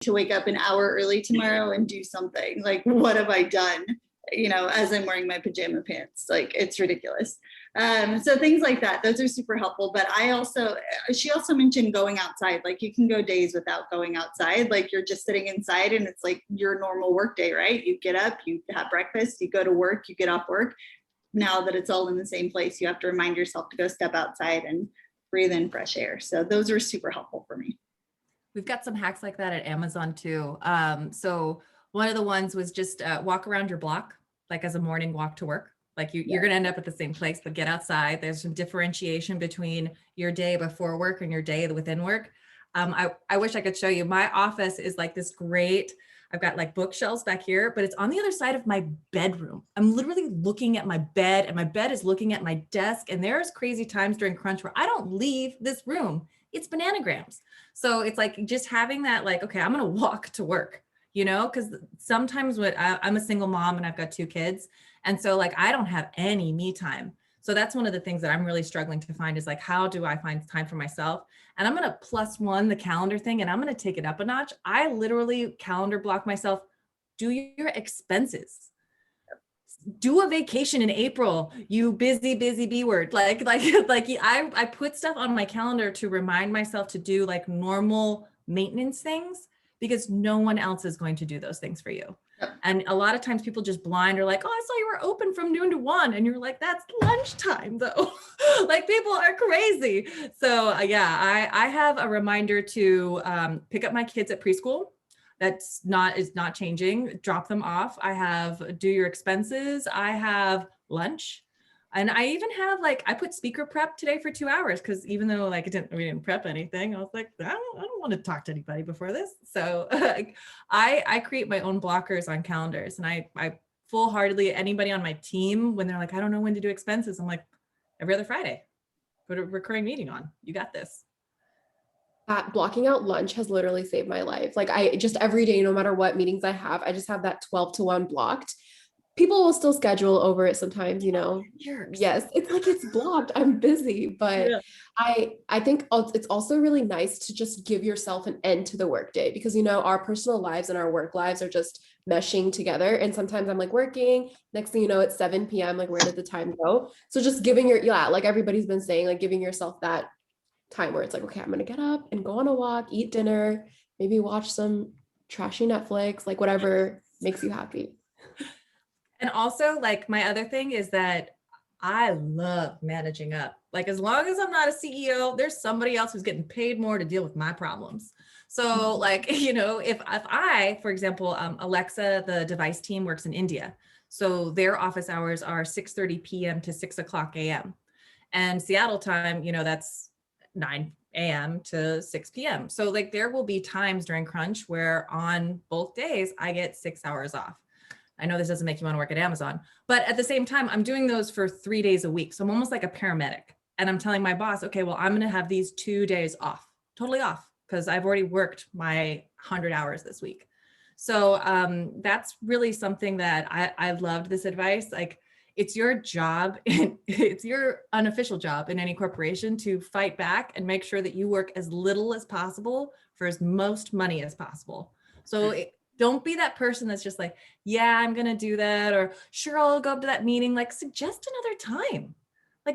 to wake up an hour early tomorrow and do something. Like, what have I done? As I'm wearing my pajama pants, like it's ridiculous. So things like that, those are super helpful. But she also mentioned going outside. Like you can go days without going outside. Like you're just sitting inside and it's like your normal work day, right? You get up, you have breakfast, you go to work, you get off work. Now that it's all in the same place, you have to remind yourself to go step outside and breathe in fresh air. So those are super helpful for me. We've got some hacks like that at Amazon too. So one of the ones was just walk around your block, like as a morning walk to work. Like you're going to end up at the same place, but get outside. There's some differentiation between your day before work and your day within work. I wish I could show you. My office is like this great, I've got like bookshelves back here, but it's on the other side of my bedroom. I'm literally looking at my bed and my bed is looking at my desk. And there's crazy times during crunch where I don't leave this room. It's bananagrams. So it's like just having that, like, okay, I'm going to walk to work, because sometimes I'm a single mom and I've got 2 kids. And so like, I don't have any me time. So that's one of the things that I'm really struggling to find is like, how do I find time for myself? And I'm going to +1 the calendar thing, and I'm going to take it up a notch. I literally calendar block myself, do your expenses. Do a vacation in April, you busy B word. I put stuff on my calendar to remind myself to do like normal maintenance things because no one else is going to do those things for you. Yep. And a lot of times people just blind are like, oh, I saw you were open from noon to 1. And you're like, that's lunchtime though. Like people are crazy. So I have a reminder to pick up my kids at preschool. Is not changing. Drop them off. I have do your expenses. I have lunch. And I even have I put speaker prep today for 2 hours because even though we didn't prep anything, I was like, I don't want to talk to anybody before this. So I create my own blockers on calendars, and I full-heartedly, anybody on my team, when they're like, I don't know when to do expenses, I'm like, every other Friday, put a recurring meeting on. You got this. Blocking out lunch has literally saved my life. Like I just every day, no matter what meetings I have, I just have that 12 to 1 blocked. People will still schedule over it sometimes, Yes, it's like it's blocked. I'm busy, but yeah. I think it's also really nice to just give yourself an end to the workday because, our personal lives and our work lives are just meshing together. And sometimes I'm like working, next thing you know, it's 7 p.m. Like, where did the time go? So just giving like everybody's been saying, like giving yourself that time where it's like, okay, I'm going to get up and go on a walk, eat dinner, maybe watch some trashy Netflix, like whatever makes you happy. And also my other thing is that I love managing up. Like, as long as I'm not a CEO, there's somebody else who's getting paid more to deal with my problems. So if I, for example, Alexa, the device team works in India. So their office hours are 6:30 p.m. to 6 o'clock a.m. And Seattle time, that's 9 a.m. to 6 p.m. So there will be times during crunch where on both days I get 6 hours off. I know this doesn't make you want to work at Amazon, but at the same time, I'm doing those for 3 days a week. So I'm almost like a paramedic, and I'm telling my boss, okay, well, I'm going to have these 2 days off, totally off, because I've already worked my 100 hours this week. So that's really something that I loved this advice. It's your job, and it's your unofficial job in any corporation to fight back and make sure that you work as little as possible for as most money as possible. So don't be that person that's just like, yeah, I'm going to do that. Or sure, I'll go up to that meeting. Suggest another time.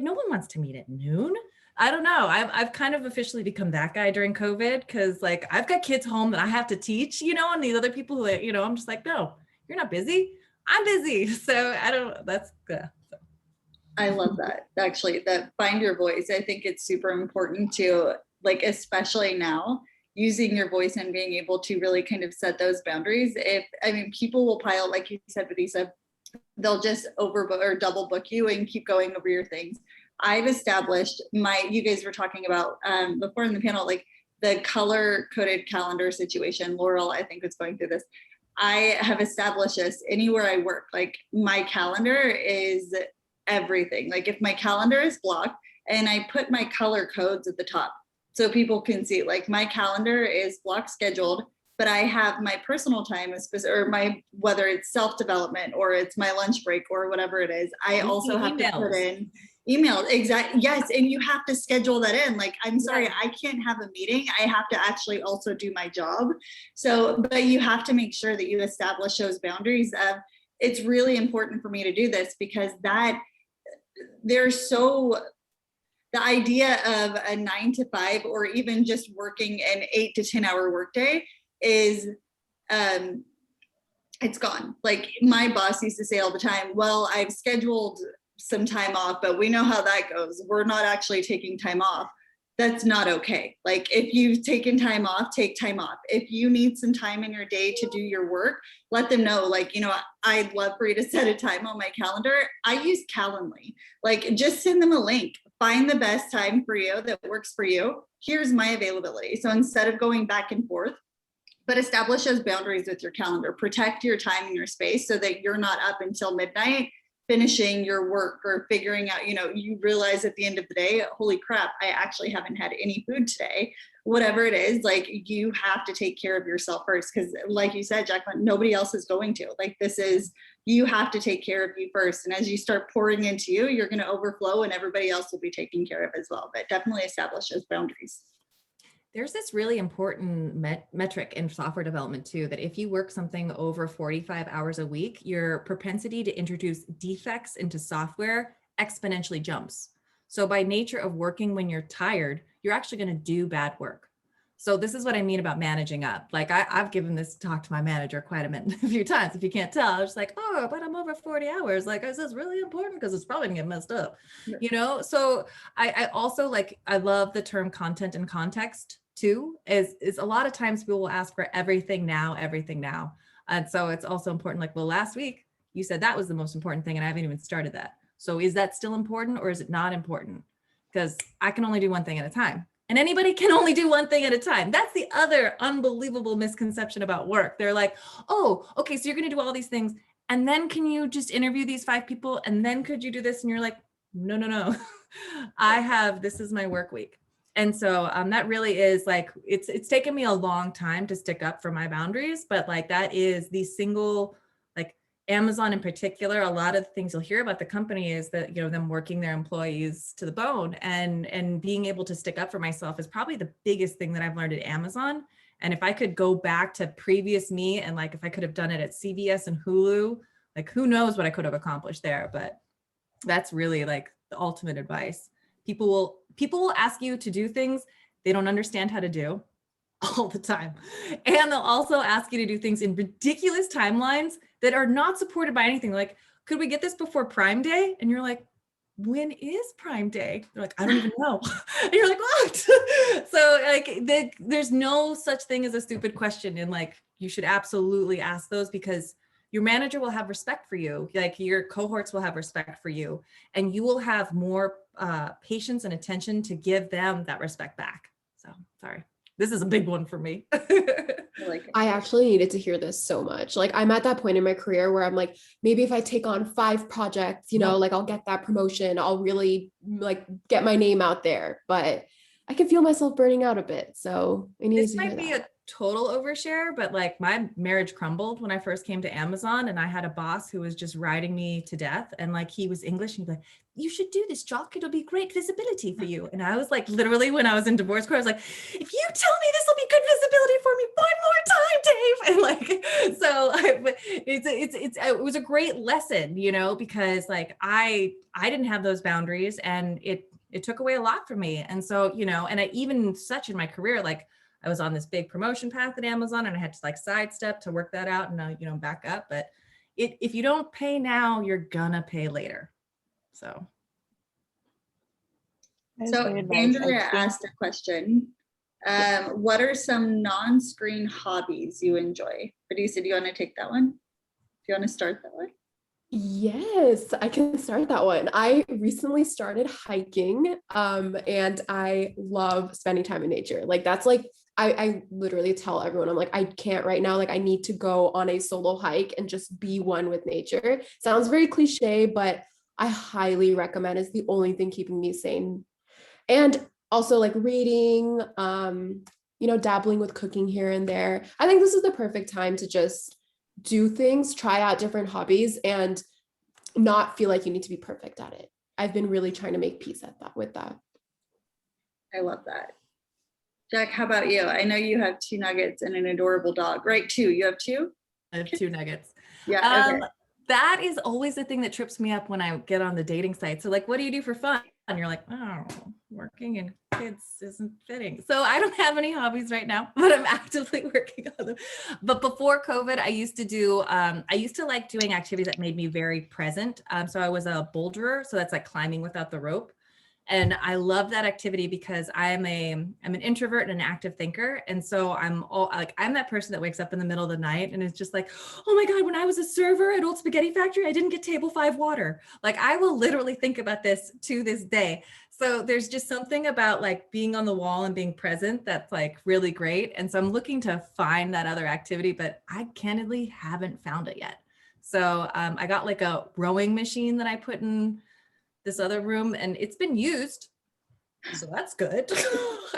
No one wants to meet at noon. I don't know. I've kind of officially become that guy during COVID because I've got kids home that I have to teach, and these other people who, I'm just like, no, you're not busy. I'm busy. So that's good. So. I love that. Actually, that find your voice. I think it's super important to especially now, using your voice and being able to really kind of set those boundaries. People will pile, like you said, Vanessa, they'll just overbook or double book you and keep going over your things. I've established you guys were talking about before in the panel, the color coded calendar situation. Laurel, I think, was going through this. I have established this anywhere I work. My calendar is everything. If my calendar is blocked, and I put my color codes at the top so people can see, my calendar is block scheduled, but I have my personal time, or whether it's self-development or it's my lunch break or whatever it is. I also have to put in, Email, exactly. Yes. And you have to schedule that in. Like, I'm sorry, I can't have a meeting. I have to actually also do my job. So, but you have to make sure that you establish those boundaries of, it's really important for me to do this because there's the idea of a 9 to 5 or even just working an 8 to 10 hour workday is, it's gone. Like my boss used to say all the time, well, I've scheduled some time off, but we know how that goes. We're not actually taking time off. That's not okay. Like if you've taken time off, take time off. If you need some time in your day to do your work, let them know. Like, I'd love for you to set a time on my calendar. I use Calendly. Like just send them a link. Find the best time for you that works for you. Here's my availability. So instead of going back and forth, but establish those boundaries with your calendar. Protect your time and your space so that you're not up until midnight finishing your work or figuring out, you realize at the end of the day, holy crap, I actually haven't had any food today. Whatever it is, like you have to take care of yourself first. Because like you said, Jacqueline, nobody else is going to. Like you have to take care of you first. And as you start pouring into you, you're going to overflow and everybody else will be taken care of as well. But definitely establish those boundaries. There's this really important metric in software development too, that if you work something over 45 hours a week, your propensity to introduce defects into software exponentially jumps. So by nature of working when you're tired, you're actually going to do bad work. So this is what I mean about managing up. Like I've given this talk to my manager quite a few times. If you can't tell, I was like, oh, but I'm over 40 hours. Like this is really important because it's probably gonna get messed up, So I also I love the term content and context too, is a lot of times people will ask for everything now. And so it's also important, like, well, last week you said that was the most important thing and I haven't even started that. So is that still important or is it not important? Because I can only do one thing at a time. And anybody can only do one thing at a time. That's the other unbelievable misconception about work. They're like, oh, okay, so you're going to do all these things. And then can you just interview these 5 people? And then could you do this? And you're like, no. This is my work week. And so that really is it's taken me a long time to stick up for my boundaries, but that is the single, Amazon in particular, a lot of the things you'll hear about the company is that, them working their employees to the bone and being able to stick up for myself is probably the biggest thing that I've learned at Amazon. And if I could go back to previous me and if I could have done it at CBS and Hulu, who knows what I could have accomplished there, but that's really the ultimate advice. People will ask you to do things they don't understand how to do all the time. And they'll also ask you to do things in ridiculous timelines that are not supported by anything. Like, could we get this before Prime Day? And you're like, when is Prime Day? They're like, I don't even know. And you're like, what? So there's no such thing as a stupid question. And you should absolutely ask those because your manager will have respect for you. Your cohorts will have respect for you and you will have more patience and attention to give them that respect back. So sorry. This is a big one for me. I actually needed to hear this so much. I'm at that point in my career where I'm like, maybe if I take on 5 projects, I'll get that promotion. I'll really get my name out there, but I can feel myself burning out a bit. So I need to hear that. This might be a total overshare, but my marriage crumbled when I first came to Amazon and I had a boss who was just riding me to death. And he was English and he'd be like, you should do this, Jock. It'll be great visibility for you. And I was literally when I was in divorce court, I was like, if you tell me this will be good visibility for me, 1 more time, Dave. And so it was a great lesson, because I didn't have those boundaries and it took away a lot from me. And so, and I even such in my career, I was on this big promotion path at Amazon and I had to sidestep to work that out and, back up. But if you don't pay now, you're gonna pay later. So Andrea asked a question. What are some non-screen hobbies you enjoy? Producer, do you want to take that one? Do you want to start that one? Yes, I can start that one. I recently started hiking and I love spending time in nature. That's I literally tell everyone, I'm I can't right now. I need to go on a solo hike and just be one with nature. Sounds very cliche, but I highly recommend. It's the only thing keeping me sane. And also reading, dabbling with cooking here and there. I think this is the perfect time to just do things, try out different hobbies and not feel like you need to be perfect at it. I've been really trying to make peace with that. I love that. Jack, how about you? I know you have 2 nuggets and an adorable dog, right? 2, you have 2? I have 2 nuggets. Yeah, okay. That is always the thing that trips me up when I get on the dating site. So like, what do you do for fun? And you're like, oh, working and kids isn't fitting. So I don't have any hobbies right now, but I'm actively working on them. But before COVID, I used to like doing activities that made me very present. So I was a boulderer. So that's like climbing without the rope. And I love that activity because I'm an introvert and an active thinker. And so I'm that person that wakes up in the middle of the night and is just like, oh my God, when I was a server at Old Spaghetti Factory, I didn't get table 5 water. Like I will literally think about this to this day. So there's just something about like being on the wall and being present that's like really great. And so I'm looking to find that other activity, but I candidly haven't found it yet. So I got like a rowing machine that I put in this other room and it's been used. So that's good.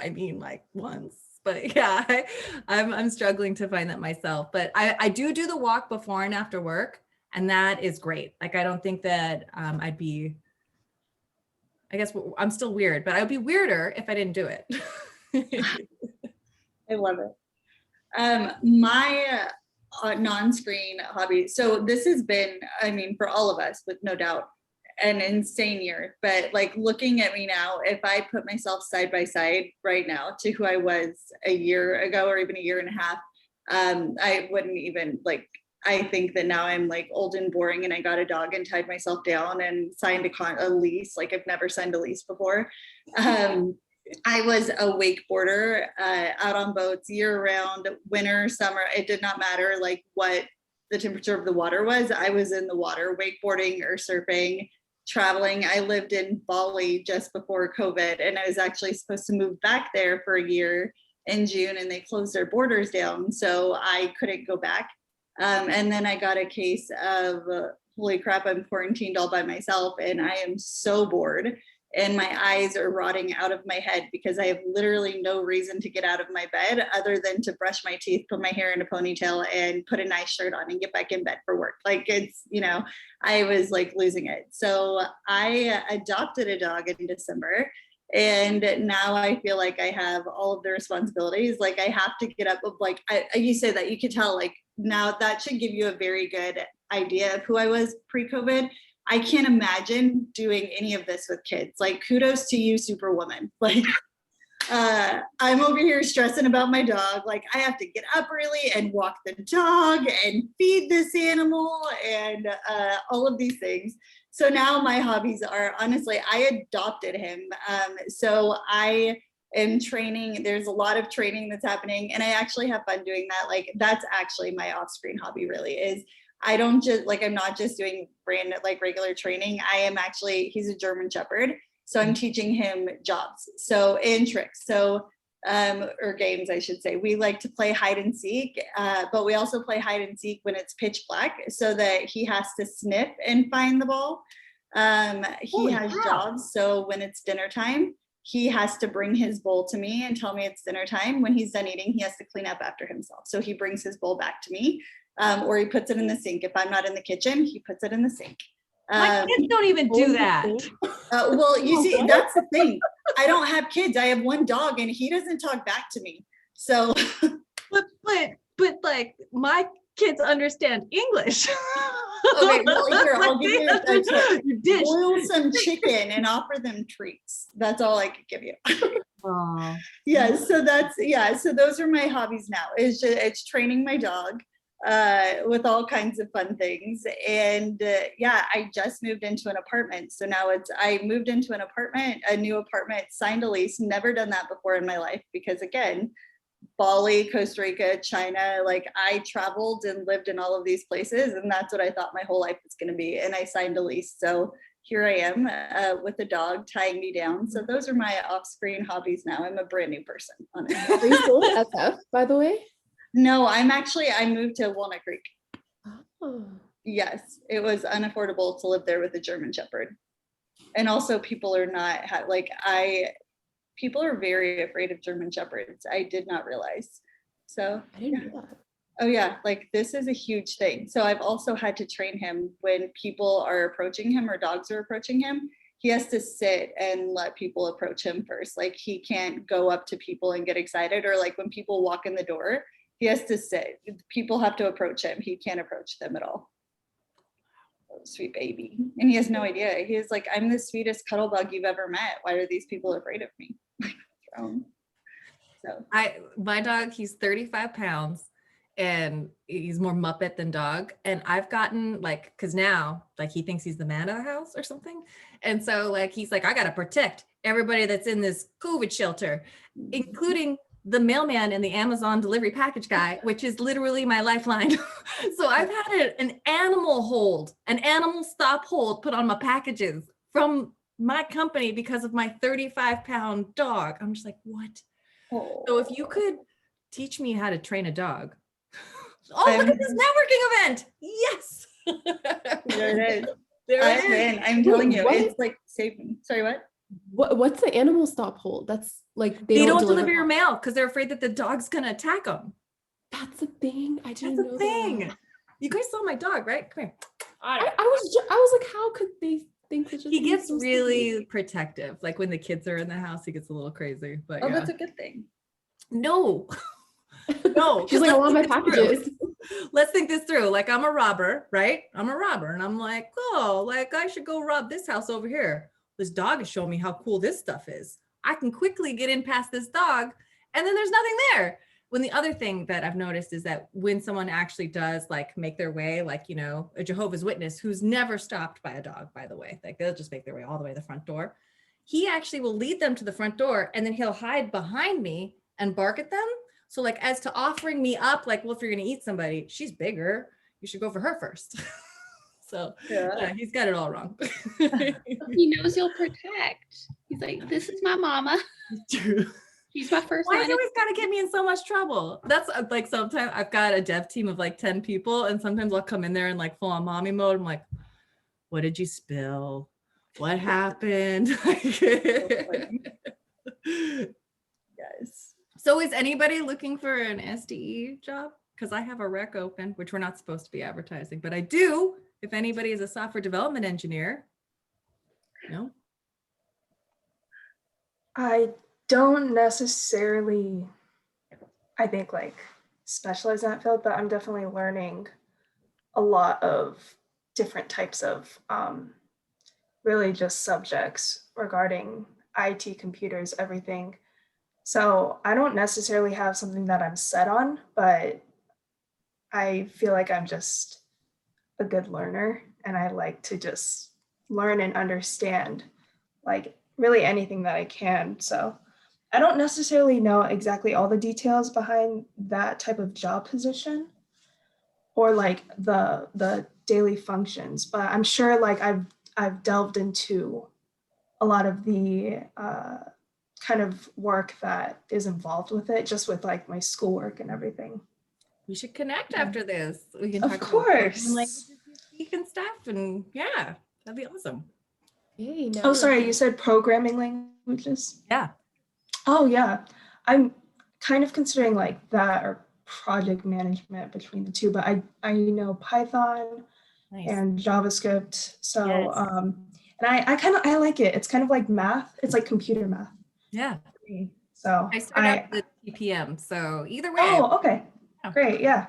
I mean, like once, but yeah, I'm struggling to find that myself, but I do the walk before and after work. And that is great. Like, I don't think that I guess I'm still weird, but I would be weirder if I didn't do it. I love it. My non-screen hobby. So this has been, I mean, for all of us, with no doubt, an insane year. But like looking at me now, if I put myself side by side right now to who I was a year ago or even a year and a half, I wouldn't even like. I think that now I'm like old and boring, and I got a dog and tied myself down and signed a lease. Like I've never signed a lease before. I was a wakeboarder out on boats year round, winter, summer. It did not matter like what the temperature of the water was. I was in the water, wakeboarding or surfing, traveling. I lived in Bali just before COVID, and I was actually supposed to move back there for a year in June, and they closed their borders down. So I couldn't go back. And then I got a case of, holy crap, I'm quarantined all by myself and I am so bored. And my eyes are rotting out of my head because I have literally no reason to get out of my bed other than to brush my teeth, put my hair in a ponytail, and put a nice shirt on and get back in bed for work. Like it's, I was like losing it. So I adopted a dog in December. And now I feel like I have all of the responsibilities. Like I have to get up, like you say that, you could tell, like now that should give you a very good idea of who I was pre-COVID. I can't imagine doing any of this with kids. Like kudos to you, Superwoman. Like I'm over here stressing about my dog. Like I have to get up early and walk the dog and feed this animal and all of these things. So now my hobbies are, honestly, I adopted him. So I am training. There's a lot of training that's happening, and I actually have fun doing that. Like that's actually my off-screen hobby really is. I don't just like, I'm not just doing brand like regular training. I am actually, he's a German Shepherd. So I'm teaching him jobs. So and tricks. So or games, I should say. We like to play hide and seek, but we also play hide and seek when it's pitch black so that he has to sniff and find the ball. He has jobs. So when it's dinner time, he has to bring his bowl to me and tell me it's dinner time. When he's done eating, he has to clean up after himself. So he brings his bowl back to me, or he puts it in the sink. If I'm not in the kitchen, he puts it in the sink. My kids don't even do that. Well, you see, that's the thing. I don't have kids. I have one dog, and he doesn't talk back to me. So, but like my kids understand English. Okay, well here I'll give you a dish. Boil some chicken and offer them treats. That's all I could give you. Oh. Yeah. So So those are my hobbies now. It's training my dog. With all kinds of fun things. And I just moved into an apartment. So now I moved into an apartment, a new apartment, signed a lease, never done that before in my life because again, Bali, Costa Rica, China, like I traveled and lived in all of these places and that's what I thought my whole life was going to be. And I signed a lease. So here I am with a dog tying me down. So those are my off-screen hobbies now. I'm a brand new person. Honestly. Are you still in SF, by the way? No, I moved to Walnut Creek. Oh. Yes, it was unaffordable to live there with a German Shepherd. And also people are not people are very afraid of German Shepherds. I did not realize. So I didn't know that. Oh yeah, like this is a huge thing. So I've also had to train him when people are approaching him or dogs are approaching him. he has to sit and let people approach him first. Like he can't go up to people and get excited, or like when people walk in the door, he has to sit. People have to approach him. He can't approach them at all. Oh, sweet baby. And he has no idea. He's like, I'm the sweetest cuddle bug you've ever met. Why are these people afraid of me? So my dog, he's 35 pounds and he's more Muppet than dog. And I've gotten like, cause now like he thinks he's the man of the house or something. And so like, he's like, I got to protect everybody that's in this COVID shelter, including the mailman and the Amazon delivery package guy, which is literally my lifeline. So I've had an animal stop hold put on my packages from my company because of my 35-pound dog. I'm just like, what? oh. So if you could teach me how to train a dog. Oh, look at this networking event. Yes. There it is. There it is. I'm telling you, What? it's like saving. Sorry, what? What's the animal stop hold? That's like They don't deliver your mail because they're afraid that the dog's gonna attack them. That's a thing. I didn't That's know a thing. that. You guys saw my dog, right? Come here. I was like, how could they think such a He thing? gets So really silly. protective. Like when the kids are in the house, he gets a little crazy. But Oh, yeah. that's a good thing. No. No. She's like, I want my packages. Let's think this through. Like I'm a robber, right? I'm a robber. And I'm like, oh, like I should go rob this house over here. This dog is showing me how cool this stuff is. I can quickly get in past this dog and then there's nothing there. When the other thing that I've noticed is that when someone actually does like make their way, like, you know, a Jehovah's Witness who's never stopped by a dog, by the way, like they'll just make their way all the way to the front door. He actually will lead them to the front door and then he'll hide behind me and bark at them. So like as to offering me up, like, well, if you're going to eat somebody, she's bigger, you should go for her first. So yeah, he's got it all wrong. He knows you'll protect. He's like, this is my mama. She's my first Why line. is he always got to get me in so much trouble? That's like sometimes I've got a dev team of like 10 people and sometimes I'll come in there in like full on mommy mode. I'm like, what did you spill? What happened? Yes. So is anybody looking for an SDE job? Because I have a rec open, which we're not supposed to be advertising, but I do. If anybody is a software development engineer, no. I don't necessarily, I think like specialize in that field, but I'm definitely learning a lot of different types of really just subjects regarding IT, computers, everything. So I don't necessarily have something that I'm set on, but I feel like I'm just a good learner and I like to just learn and understand like really anything that I can. So I don't necessarily know exactly all the details behind that type of job position or like the daily functions, but I'm sure like I've delved into a lot of the kind of work that is involved with it, just with like my schoolwork and everything. We should connect after this. We can Of talk course. about programming languages you speak and stuff. And yeah, that'd be awesome. Hey, now Oh, we're sorry, okay. you said programming languages? Yeah. Oh, yeah. I'm kind of considering like that or project management between the two, but I know Python Nice. and JavaScript. So, Yes. and I like it. It's kind of like math. It's like computer math. Yeah. So I started out with TPM. So either way. Oh, okay. Yeah. Great. Yeah.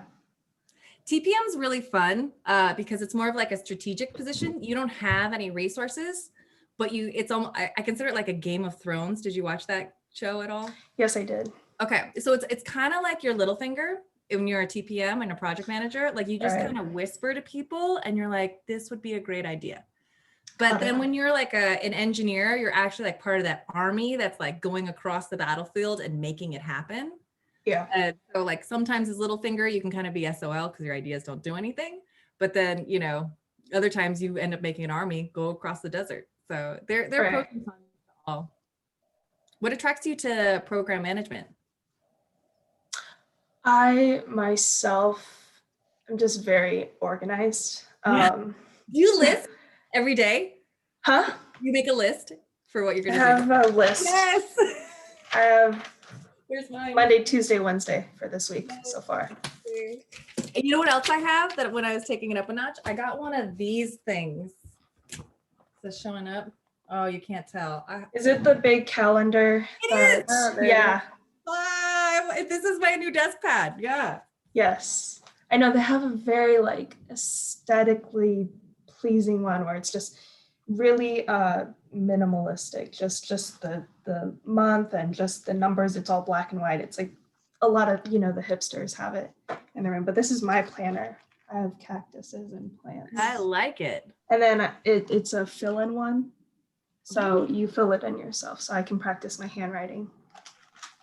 TPM is really fun because it's more of like a strategic position. You don't have any resources, but it's almost, I consider it like a Game of Thrones. Did you watch that show at all? Yes, I did. Okay. So it's kind of like your little finger when you're a TPM and a project manager, like you just Right. kind of whisper to people and you're like, this would be a great idea. But Got it. then when you're like an engineer, you're actually like part of that army that's like going across the battlefield and making it happen. Yeah. And so like sometimes as little finger, you can kind of be SOL because your ideas don't do anything. But then, you know, other times you end up making an army go across the desert. So they're Right. pros and cons to all. What attracts you to program management? I myself am just very organized. Yeah. Do you list every day? Huh? You make a list for what you're I going to do? have a list. Yes. I have Where's mine? Monday, Tuesday, Wednesday for this week so far. And you know what else I have that when I was taking it up a notch? I got one of these things. Is this showing up? Oh, you can't tell. Is it the big calendar? It is. Oh, there it Yeah. This is my new desk pad. Yeah. Yes. I know they have a very like aesthetically pleasing one where it's just really minimalistic. Just the month and just the numbers. It's all black and white. It's like a lot of, the hipsters have it in the room. But this is my planner. I have cactuses and plants. I like it. And then it's a fill-in one. So you fill it in yourself. So I can practice my handwriting.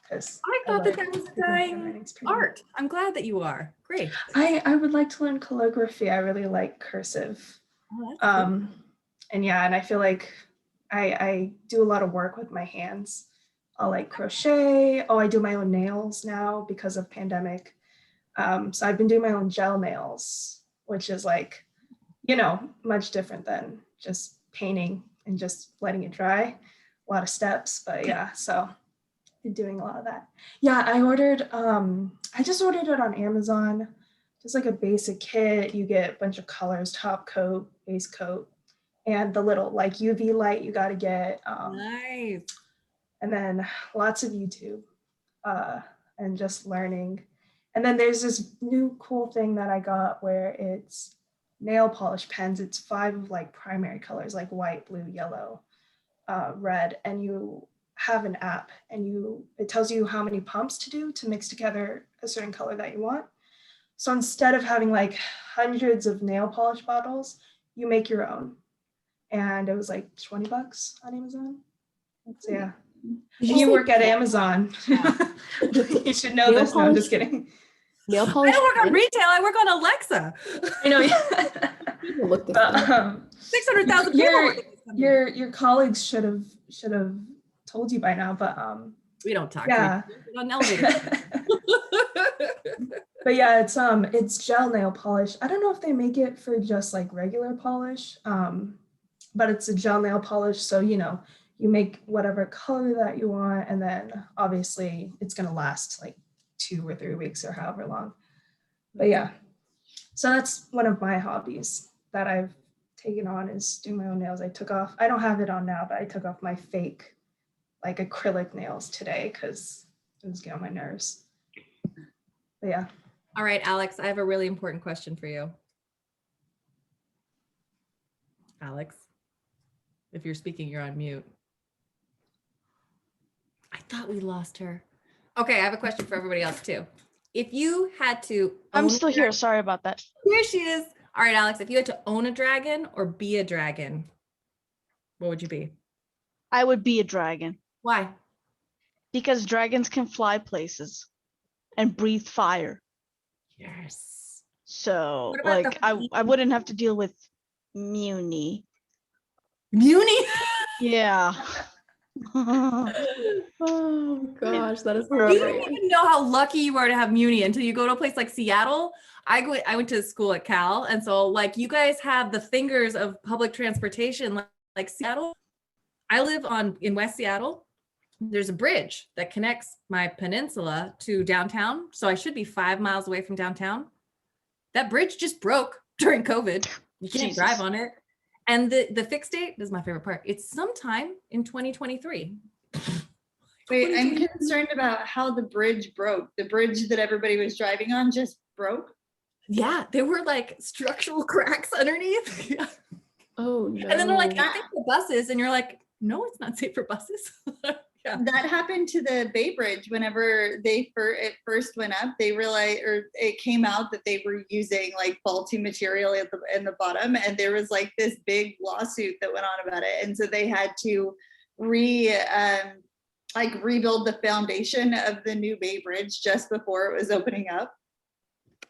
Because I thought that was a dying art. I'm glad that you are. Great. I would like to learn calligraphy. I really like cursive. Oh, that's cool. And yeah, and I feel like I do a lot of work with my hands. I'll like crochet. Oh, I do my own nails now because of pandemic. So I've been doing my own gel nails, which is like, much different than just painting and just letting it dry. A lot of steps, but yeah, so been doing a lot of that. Yeah, I just ordered it on Amazon. Just like a basic kit. You get a bunch of colors, top coat, base coat, and the little like UV light you got to get. Nice. And then lots of YouTube and just learning. And then there's this new cool thing that I got where it's nail polish pens. It's 5 of like primary colors like white, blue, yellow, red, and you have an app and it tells you how many pumps to do to mix together a certain color that you want. So instead of having like hundreds of nail polish bottles, you make your own. And it was like $20 on Amazon. So yeah. You work at Amazon. You should know this. No, I'm just kidding. Nail I polish. don't work on retail. I work on Alexa. I know. Yeah. Look this up. 600,000 people. work at this company. Your colleagues should have told you by now, but We don't talk yeah. to each other on elevators. But yeah, it's gel nail polish. I don't know if they make it for just like regular polish, but it's a gel nail polish. So, you make whatever color that you want. And then obviously it's going to last like 2 or 3 weeks or however long. But yeah, so that's one of my hobbies that I've taken on is doing my own nails. I don't have it on now, but I took off my fake like acrylic nails today because it was getting on my nerves. But yeah. All right, Alex, I have a really important question for you. Alex, if you're speaking, you're on mute. I thought we lost her. Okay, I have a question for everybody else too. If you had to I'm own still a here. dragon- Sorry about that. Here she is. All right, Alex, if you had to own a dragon or be a dragon, what would you be? I would be a dragon Why? because dragons can fly places and breathe fire. Yes. So What about like the I wouldn't have to deal with Muni. Muni? Yeah. Oh gosh, that is You horrible. don't even know how lucky you are to have Muni until you go to a place like Seattle. I went to school at Cal, and so like you guys have the fingers of public transportation like Seattle. I live in West Seattle. There's a bridge that connects my peninsula to downtown, so I should be 5 miles away from downtown. That bridge just broke during COVID. You can't Jesus. drive on it. And the fixed date, this is my favorite part. It's sometime in 2023. Wait, I'm concerned about how the bridge broke. The bridge that everybody was driving on just broke. Yeah, there were like structural cracks underneath. Oh no. And then they're like, I think for buses. And you're like, no, it's not safe for buses. Yeah. That happened to the Bay Bridge whenever it first went up. They realized, or it came out that they were using like faulty material in the bottom, and there was like this big lawsuit that went on about it. And so they had to rebuild the foundation of the new Bay Bridge just before it was opening up.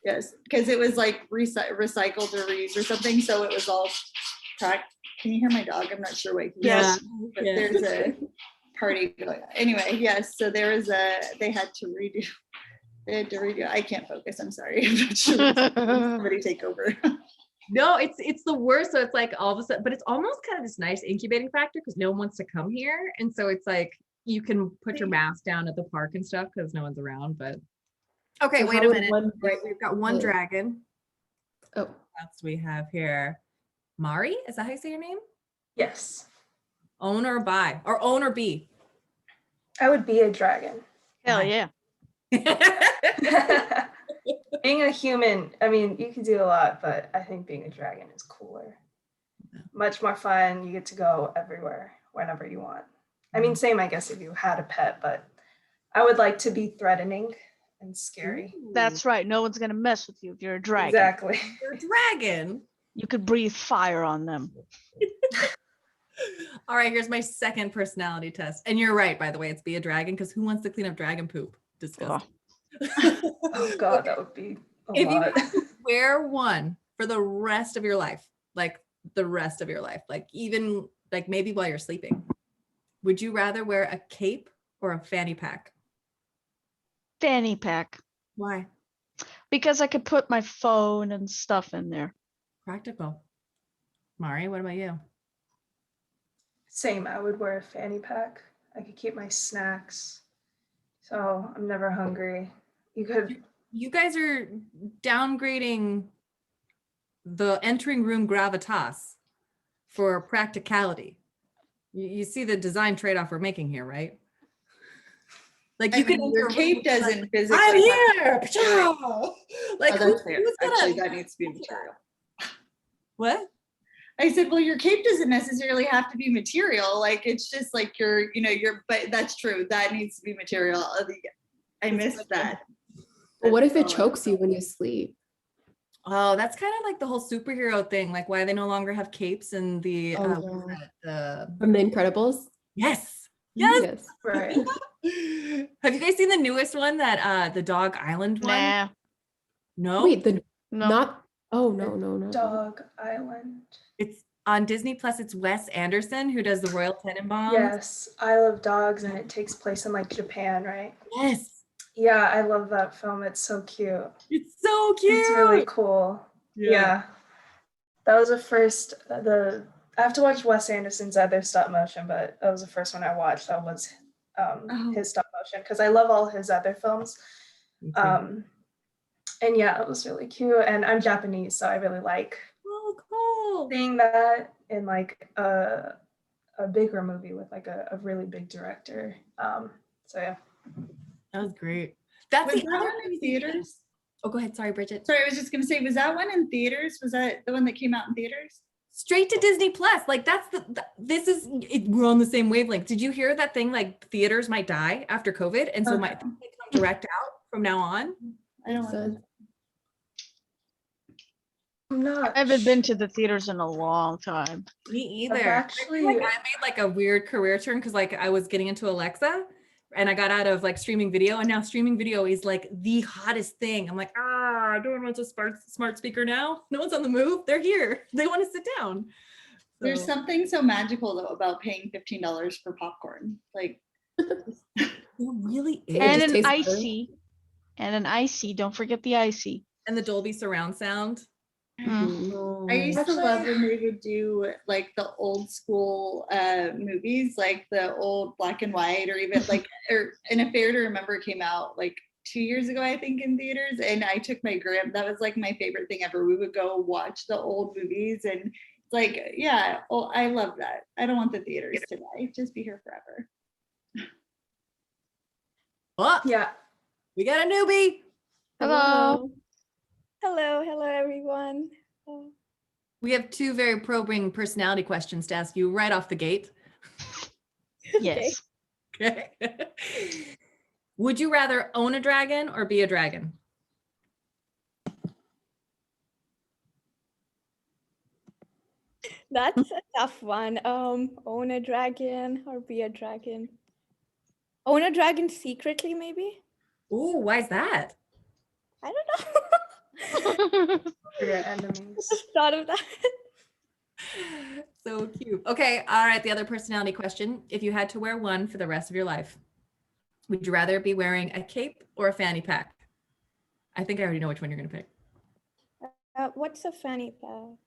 Yes, because it was like recycled or reused or something, so it was all cracked. Can you hear my dog? I'm not sure what he Yes. is, but there's a party going on. Anyway, yes, so they had to redo. I can't focus. I'm sorry. I'm not sure. Somebody take over. No, it's the worst. So it's like all of a sudden, but it's almost kind of this nice incubating factor because no one wants to come here. And so it's like you can put your mask down at the park and stuff because no one's around. But okay, So wait how a would minute. one- Right, we've got one Oh. dragon. Oh, That's we have here. Mari, is that how you say your name? Yes. Own or buy, or own or be? I would be a dragon. Hell Why? yeah. Being a human, I mean, you can do a lot, but I think being a dragon is cooler. Much more fun. You get to go everywhere, whenever you want. I mean, same, I guess, if you had a pet, but I would like to be threatening and scary. That's right. No one's gonna mess with you if you're a dragon. Exactly. You're a dragon. You could breathe fire on them. All right, here's my second personality test. And you're right, by the way, it's be a dragon, because who wants to clean up dragon poop? Disgusting. Oh God, that would be a If you lot. had to wear one for the rest of your life, like the rest of your life, like even like maybe while you're sleeping, would you rather wear a cape or a fanny pack? Fanny pack. Why? Because I could put my phone and stuff in there. Practical. Mari, what about you? Same, I would wear a fanny pack. I could keep my snacks, so I'm never hungry. You could, You guys are downgrading the entering room gravitas for practicality. You see the design trade-off we're making here, right? Like you can your cape doesn't physically. I'm have- here. Pshaw! Like Oh, that's fair. who's Actually, gonna that needs to be material. what? I said, well, your cape doesn't necessarily have to be material. Like it's just like but that's true. That needs to be material. I missed that. But what if it That's chokes you when you sleep? Oh, that's kind of like the whole superhero thing, like why they no longer have capes in the Oh, what is no. that? The From The Incredibles? yes. Yes. Yes. Right. Have you guys seen the newest one, that the Dog Island one? Nah. No. Wait, the No. not no. Dog Island. It's on Disney Plus. It's Wes Anderson who does the Royal Tenenbaums. Yes, I love dogs, and it takes place in like Japan, right? Yes. Yeah, I love that film. It's so cute. It's so cute. It's really cool. Yeah. That was the first, I have to watch Wes Anderson's other stop motion, but that was the first one I watched. That was his stop motion, because I love all his other films. Me too. And yeah, it was really cute. And I'm Japanese, so I really like Oh, cool. seeing that in like a bigger movie with like a really big director. So yeah. That was great. That's Was the that other one in crazy theaters? thing. Oh, go ahead. Sorry, Bridget. Sorry, I was just gonna say, was that one in theaters? Was that the one that came out in theaters? Straight to Disney Plus. Like that's this is we're on the same wavelength. Did you hear that thing? Like theaters might die after COVID, and so might come direct out from now on. I don't So- know. I'm not. I haven't been to the theaters in a long time. Me I've either. actually- I made like a weird career turn because like I was getting into Alexa and I got out of like streaming video, and now streaming video is like the hottest thing. I'm like, no one wants a smart speaker now. No one's on the move. They're here. They want to sit down. There's So, something so magical though about paying $15 for popcorn. Like it really is. It And just an tastes better. icy. And an icy. Don't forget the icy. And the Dolby surround sound. Mm. I used to Actually- love when they would do like the old school movies, like the old black and white, or even like or An Affair to Remember came out like 2 years ago, I think, in theaters. And I took my that was like my favorite thing ever. We would go watch the old movies, and it's like, yeah, oh, I love that. I don't want the theaters to die. Just be here forever. Oh, Yeah. we got a newbie. Hello. Hello, everyone. We have two very probing personality questions to ask you right off the gate. Yes. Okay. Would you rather own a dragon or be a dragon? That's a tough one. Own a dragon or be a dragon. Own a dragon secretly, maybe? Ooh, why is that? I don't know. For your enemies. Just thought of that. So cute. Okay, all right. The other personality question. If you had to wear one for the rest of your life, would you rather be wearing a cape or a fanny pack? I think I already know which one you're going to pick. What's a fanny pack?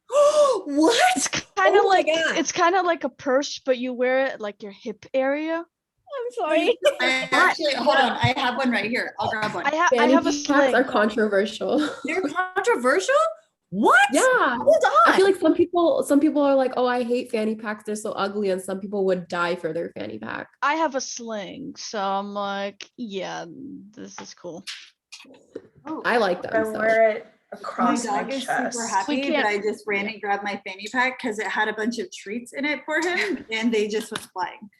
What? It's kind of Oh my like God. it's kind of like a purse, but you wear it like your hip area. I'm sorry. I actually, hold on, I have one right here. I'll grab one. I have Fanny a packs sling. are controversial. They're controversial? What? Yeah. Hold on. I feel like some people are like, oh, I hate fanny packs. They're so ugly. And some people would die for their fanny pack. I have a sling, so I'm like, yeah, this is cool. I like I them. So. wear it My across my dog is chest. super happy can't- that I just ran and grabbed my fanny pack because it had a bunch of treats in it for him and they just went flying.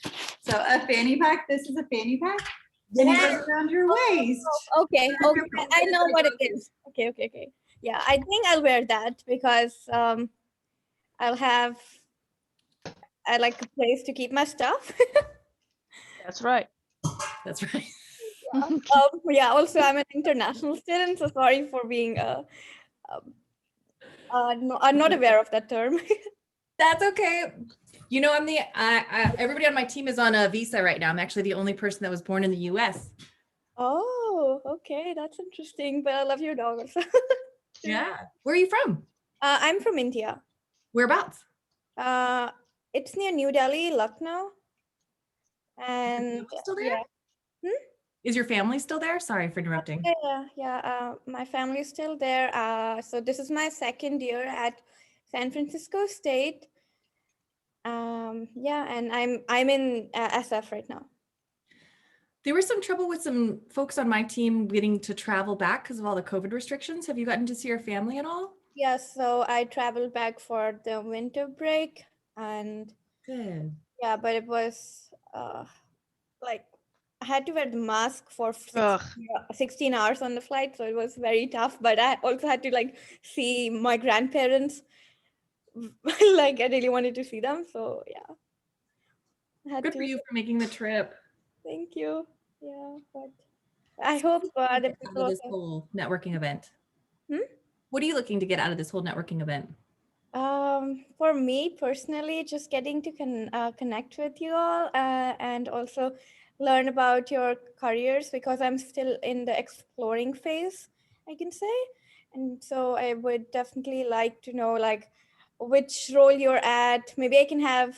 So a fanny pack, this is a fanny pack. And it goes around your waist. Okay, okay, I know what it is. Okay. Yeah, I think I'll wear that because I like a place to keep my stuff. That's right. That's right. Yeah, also I'm an international student, so sorry for being no, I'm not aware of that term. That's okay. You know, I'm everybody on my team is on a visa right now. I'm actually the only person that was born in the US. Oh, okay, that's interesting. But I love your dog also. Yeah. Where are you from? I'm from India. Whereabouts? It's near New Delhi, Lucknow. And Still there? yeah. Is your family still there? Sorry for interrupting. Yeah. My family is still there. So this is my second year at San Francisco State. Yeah, and I'm in SF right now. There was some trouble with some folks on my team getting to travel back because of all the COVID restrictions. Have you gotten to see your family at all? Yes, so I traveled back for the winter break, and Good. yeah, but it was like I had to wear the mask for 16 hours on the flight, so it was very tough. But I also had to like see my grandparents. Like I really wanted to see them, so yeah. I had Good to. for you for making the trip. Thank you. Yeah, but I hope the Out people of this also. whole networking event. Hmm? What are you looking to get out of this whole networking event? For me personally, just getting to connect with you all and also learn about your careers because I'm still in the exploring phase, I can say. And so I would definitely like to know like which role you're at. Maybe I can have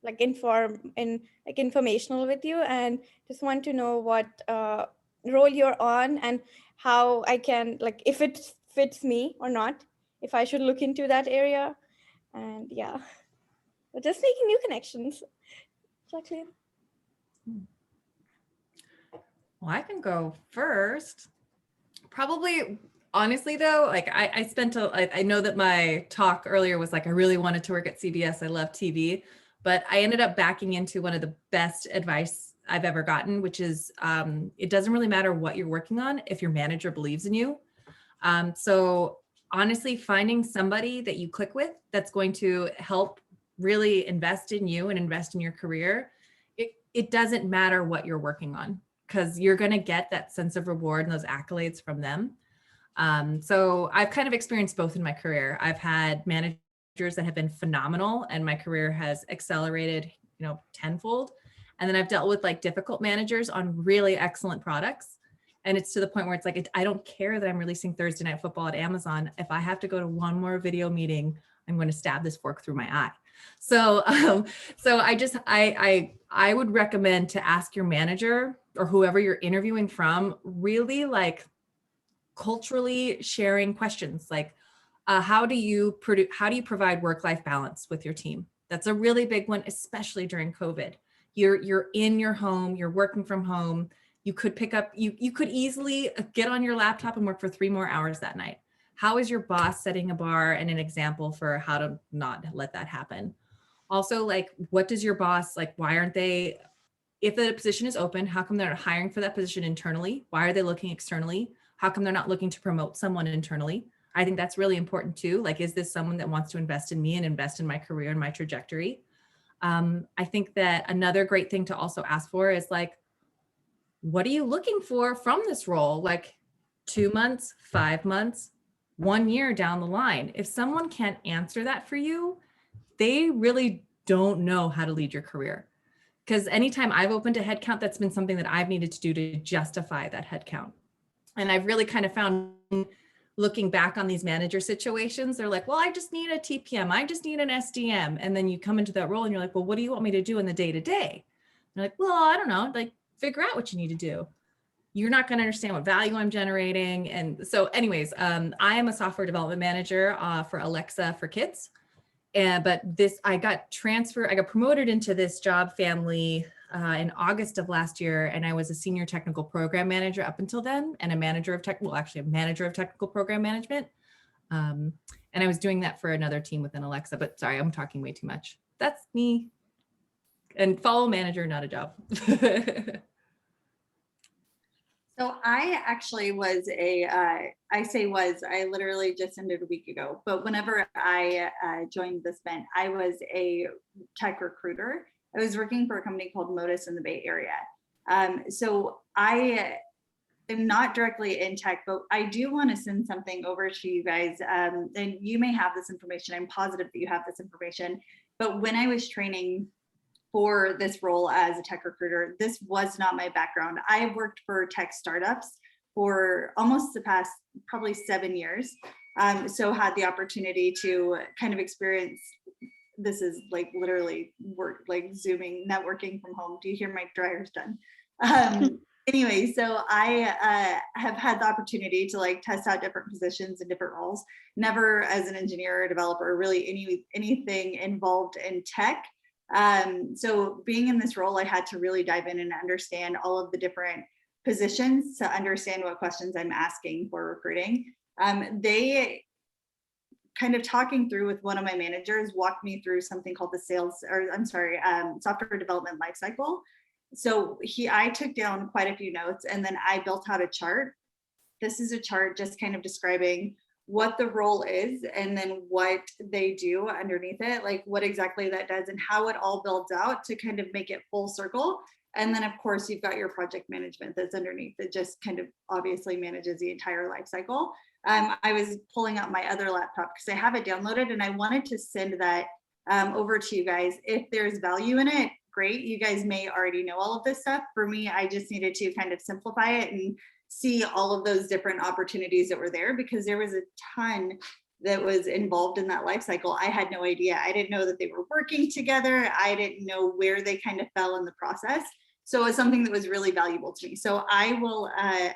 like informational with you and just want to know what role you're on and how I can like if it fits me or not, if I should look into that area. And yeah, but just making new connections. Jacqueline. Well, I can go first. Probably, honestly though, like I spent I know that my talk earlier was like, I really wanted to work at CBS. I love TV, but I ended up backing into one of the best advice I've ever gotten, which is it doesn't really matter what you're working on if your manager believes in you. So honestly, finding somebody that you click with that's going to help really invest in you and invest in your career, it doesn't matter what you're working on because you're going to get that sense of reward and those accolades from them. So I've kind of experienced both in my career. I've had managers that have been phenomenal and my career has accelerated, tenfold. And then I've dealt with like difficult managers on really excellent products. And it's to the point where it's like, I don't care that I'm releasing Thursday Night Football at Amazon. If I have to go to one more video meeting, I'm going to stab this fork through my eye. So, I would recommend to ask your manager or whoever you're interviewing from, really like culturally sharing questions like, how do you provide work-life balance with your team? That's a really big one, especially during COVID. You're in your home, you're working from home. You could you could easily get on your laptop and work for 3 more hours that night. How is your boss setting a bar and an example for how to not let that happen? Also, like, what does your boss, like, why aren't they, if the position is open, how come they're not hiring for that position internally? Why are they looking externally? How come they're not looking to promote someone internally? I think that's really important too. Like, is this someone that wants to invest in me and invest in my career and my trajectory? I think that another great thing to also ask for is like, what are you looking for from this role? Like 2 months, 5 months, 1 year down the line. If someone can't answer that for you, they really don't know how to lead your career. Because anytime I've opened a headcount, that's been something that I've needed to do to justify that headcount. And I've really kind of found, looking back on these manager situations, they're like, well, I just need a TPM. I just need an SDM. And then you come into that role and you're like, well, what do you want me to do in the day-to-day? They're like, well, I don't know, like figure out what you need to do. you're not going to understand what value I'm generating. And so anyways, I am a software development manager for Alexa for kids. But I got promoted into this job family in August of last year. And I was a senior technical program manager up until then, and a manager of technical program management. And I was doing that for another team within Alexa, but sorry, I'm talking way too much. That's me. And follow manager, not a job. So I actually was I literally just ended a week ago, but whenever I joined this event, I was a tech recruiter. I was working for a company called Modus in the Bay Area. So I am not directly in tech, but I do want to send something over to you guys. And you may have this information. I'm positive that you have this information. But when I was training for this role as a tech recruiter, this was not my background. I have worked for tech startups for almost the past probably 7 years. So had the opportunity to kind of experience, this is like literally work, like Zooming, networking from home. Do you hear my dryer's done? Anyway, so I have had the opportunity to like test out different positions and different roles, never as an engineer or developer, really anything involved in tech. So being in this role, I had to really dive in and understand all of the different positions to understand what questions I'm asking for recruiting. They kind of talking through with one of my managers walked me through something called the software development lifecycle. So I took down quite a few notes, and then I built out a chart. This is a chart just kind of describing what the role is and then what they do underneath it, like what exactly that does and how it all builds out to kind of make it full circle. And then of course you've got your project management that's underneath that just kind of obviously manages the entire life cycle. I was pulling out my other laptop because I have it downloaded and I wanted to send that over to you guys. If there's value in it, great. You guys may already know all of this stuff. For me, I just needed to kind of simplify it and see all of those different opportunities that were there, because there was a ton that was involved in that life cycle. I had no idea. I didn't know that they were working together. I didn't know where they kind of fell in the process. So it was something that was really valuable to me. So I will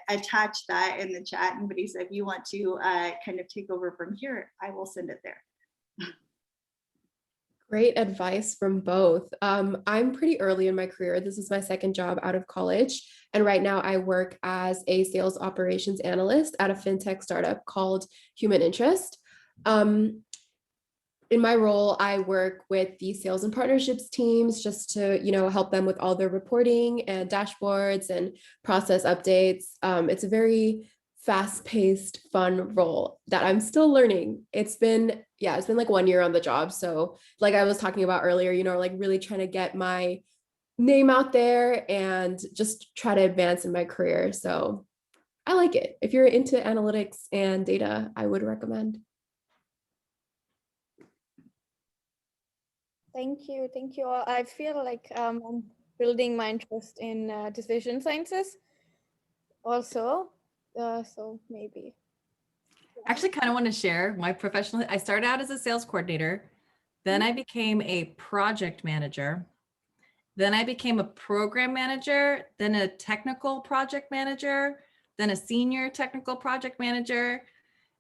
attach that in the chat. And Vanessa, if you want to kind of take over from here, I will send it there. Great advice from both. I'm pretty early in my career. This is my second job out of college. And right now I work as a sales operations analyst at a fintech startup called Human Interest. In my role, I work with the sales and partnerships teams just to, help them with all their reporting and dashboards and process updates. It's a very fast-paced, fun role that I'm still learning. It's been like 1 year on the job. So like I was talking about earlier, like really trying to get my name out there and just try to advance in my career. So I like it. If you're into analytics and data, I would recommend. Thank you. Thank you all. I feel like I'm building my interest in decision sciences also. So maybe. I actually kind of want to share my professional. I started out as a sales coordinator. Then I became a project manager. Then I became a program manager, then a technical project manager, then a senior technical project manager.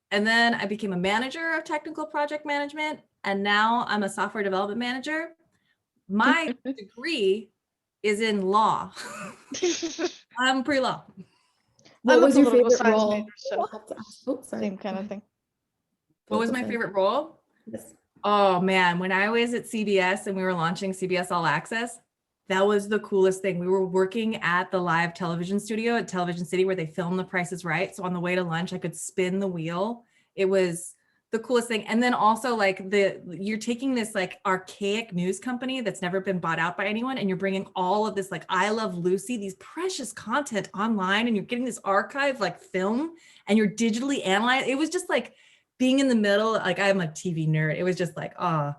And then I became a manager of technical project management. And now I'm a software development manager. My degree is in law. I'm pre-law. What was your favorite science role? major, so Sorry. same kind of thing. What was my favorite role? Yes. Oh man, when I was at CBS and we were launching CBS All Access, that was the coolest thing. We were working at the live television studio at Television City where they film The Price is Right. So on the way to lunch, I could spin the wheel. It was the coolest thing. And then also like you're taking this like archaic news company that's never been bought out by anyone. And you're bringing all of this, like I Love Lucy, these precious content online, and you're getting this archive like film and you're digitally analyzed. It was just like being in the middle. Like I'm a TV nerd. It was just like, oh,